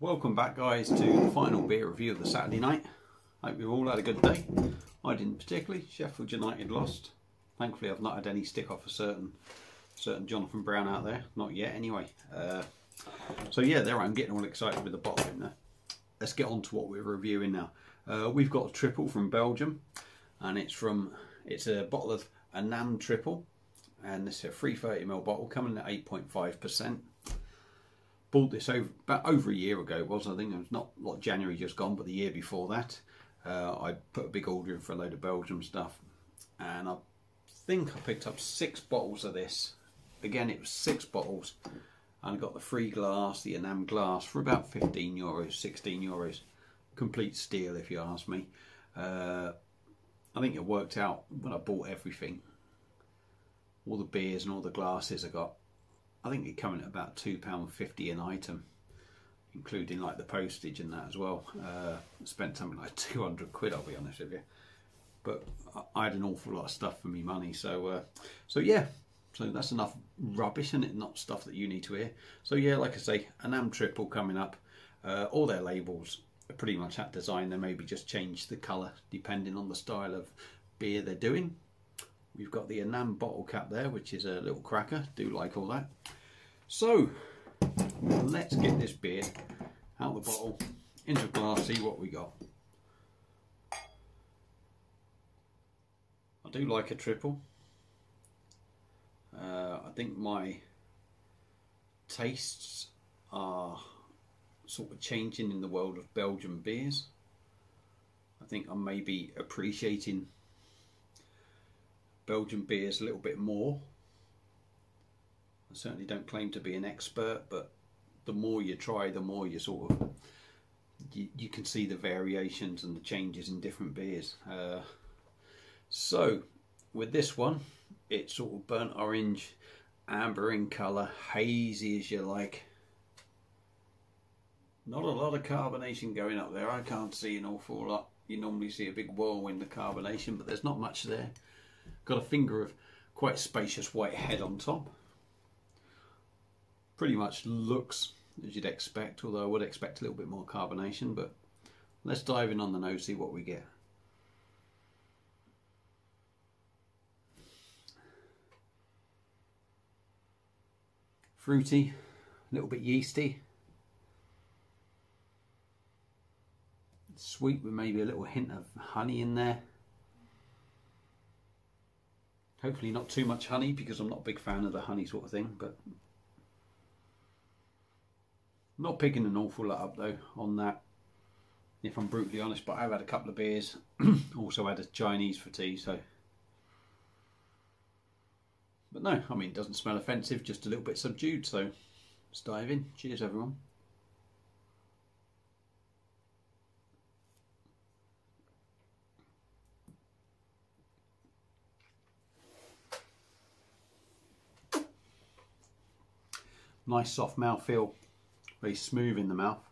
Welcome back, guys, to the final beer review of the Saturday night. Hope you've all had a good day. I didn't particularly. Sheffield United lost. Thankfully I've not had any stick off a certain Jonathan Brown out there, not yet anyway. So yeah, there I'm getting all excited with the bottle in there. Let's get on to what we're reviewing now. We've got a triple from Belgium, and it's a bottle of Ename triple, and it's a 330ml bottle coming at 8.5%. Bought this about over a year ago. I think it was not like January just gone, but the year before that. I put a big order in for a load of Belgium stuff, and I think I picked up 6 bottles of this. Again, it was 6 bottles, and I got the free glass, the Ename glass, for about 15 euros, 16 euros. Complete steal if you ask me. I think it worked out when I bought everything, all the beers and all the glasses I got. I think it coming at about £2.50 an item, including like the postage and that as well. Spent something like 200 quid, I'll be honest with you. But I had an awful lot of stuff for me money, so yeah. So that's enough rubbish, and it not stuff that you need to hear. So yeah, like I say, Ename triple coming up. All their labels are pretty much that design. They maybe just change the colour depending on the style of beer they're doing. We've got the Ename bottle cap there, which is a little cracker. Do like all that. So let's get this beer out of the bottle, into a glass, see what we got. I do like a triple. I think my tastes are sort of changing in the world of Belgian beers. I think I'm maybe appreciating Belgian beers a little bit more. I certainly don't claim to be an expert, but the more you try, the more you sort of you can see the variations and the changes in different beers. So with this one, it's sort of burnt orange, amber in colour, hazy as you like. Not a lot of carbonation going up there. I can't see an awful lot. You normally see a big whirlwind of carbonation, but there's not much there. Got a finger of quite spacious white head on top. Pretty much looks as you'd expect, although I would expect a little bit more carbonation, but let's dive in on the nose, see what we get. Fruity, a little bit yeasty. Sweet with maybe a little hint of honey in there. Hopefully not too much honey, because I'm not a big fan of the honey sort of thing, but not picking an awful lot up though on that, if I'm brutally honest. But I've had a couple of beers, also had a Chinese for tea, so. But no, I mean, it doesn't smell offensive, just a little bit subdued, so let's dive in. Cheers everyone. Nice soft mouthfeel, very smooth in the mouth.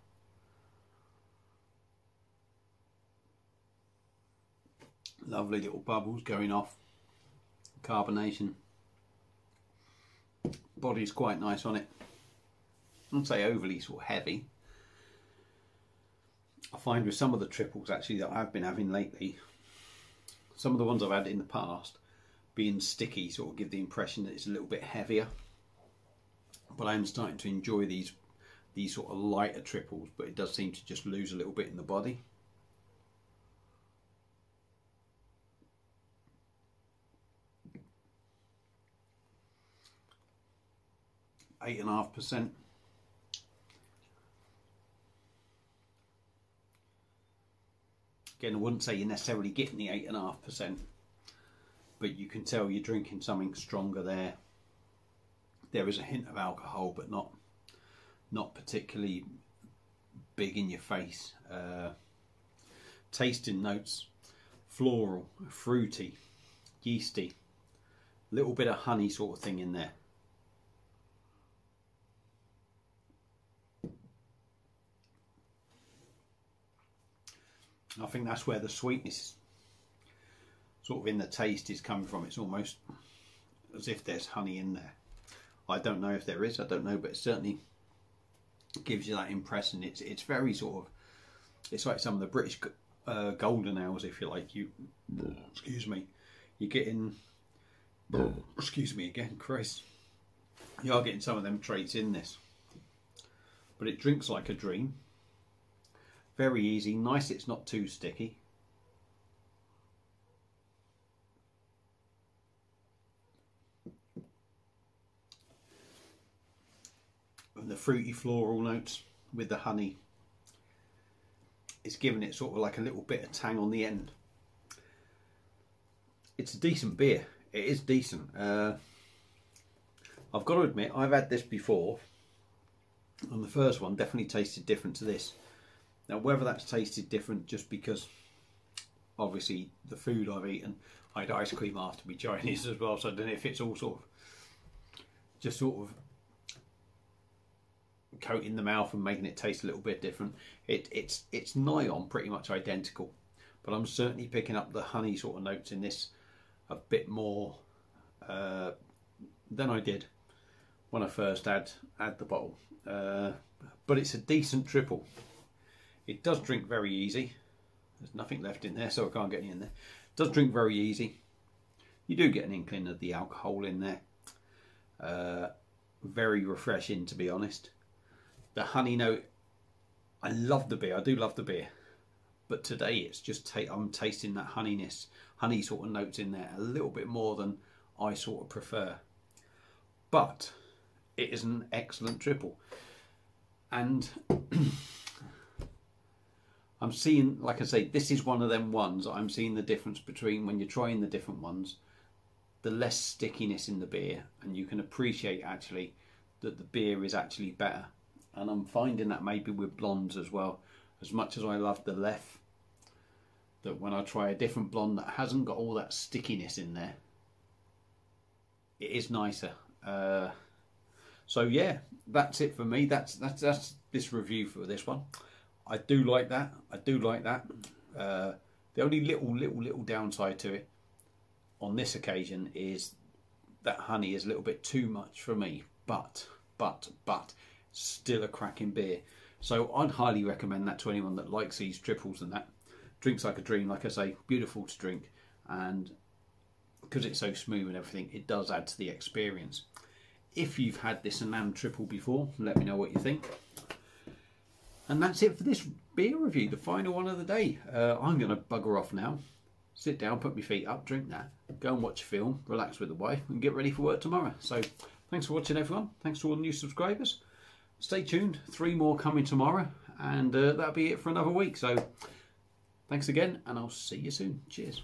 Lovely little bubbles going off. Carbonation. Body's quite nice on it. I wouldn't say overly sort of heavy. I find with some of the triples actually that I've been having lately, some of the ones I've had in the past, being sticky sort of give the impression that it's a little bit heavier. But I'm starting to enjoy these sort of lighter triples, but it does seem to just lose a little bit in the body. 8.5%. Again, I wouldn't say you're necessarily getting the 8.5%, but you can tell you're drinking something stronger there. There is a hint of alcohol, but not particularly big in your face. Tasting notes: floral, fruity, yeasty, little bit of honey sort of thing in there. I think that's where the sweetness sort of in the taste is coming from. It's almost as if there's honey in there. I don't know if there is, I don't know, but it's certainly gives you that impression. It's very sort of, it's like some of the British golden ales, if you like. Excuse me, you're getting, excuse me again, Chris. You are getting some of them traits in this, but it drinks like a dream. Very easy, nice. It's not too sticky. And the fruity floral notes with the honey, it's giving it sort of like a little bit of tang on the end. It's a decent beer. It is decent. I've got to admit, I've had this before, and the first one definitely tasted different to this. Now, whether that's tasted different just because obviously the food I've eaten, I had ice cream after my Chinese as well, so I don't know if it's all sort of just sort of coating the mouth and making it taste a little bit different. It's nigh on pretty much identical, but I'm certainly picking up the honey sort of notes in this a bit more than I did when I first had the bottle. But it's a decent triple. It does drink very easy. There's nothing left in there, so I can't get any in there. It does drink very easy. You do get an inkling of the alcohol in there. Very refreshing, to be honest. The honey note, I love the beer. I do love the beer, but today it's just I'm tasting that honeyness, honey sort of notes in there a little bit more than I sort of prefer. But it is an excellent triple, and I'm seeing, like I say, this is one of them ones I'm seeing the difference between when you're trying the different ones, the less stickiness in the beer, and you can appreciate actually that the beer is actually better. And I'm finding that maybe with blondes as well. As much as I love the Lef, that when I try a different blonde that hasn't got all that stickiness in there, it is nicer. So yeah, that's it for me. That's this review for this one. I do like that. I do like that. The only little downside to it on this occasion is that honey is a little bit too much for me. But still a cracking beer. So I'd highly recommend that to anyone that likes these triples and that. Drinks like a dream, like I say, beautiful to drink, and because it's so smooth and everything, it does add to the experience. If you've had this Ename triple before, let me know what you think. And that's it for this beer review, the final one of the day. I'm going to bugger off now, sit down, put my feet up, drink that, go and watch a film, relax with the wife, and get ready for work tomorrow. So thanks for watching, everyone. Thanks to all the new subscribers. Stay tuned, 3 more coming tomorrow, and that'll be it for another week. So thanks again, and I'll see you soon. Cheers.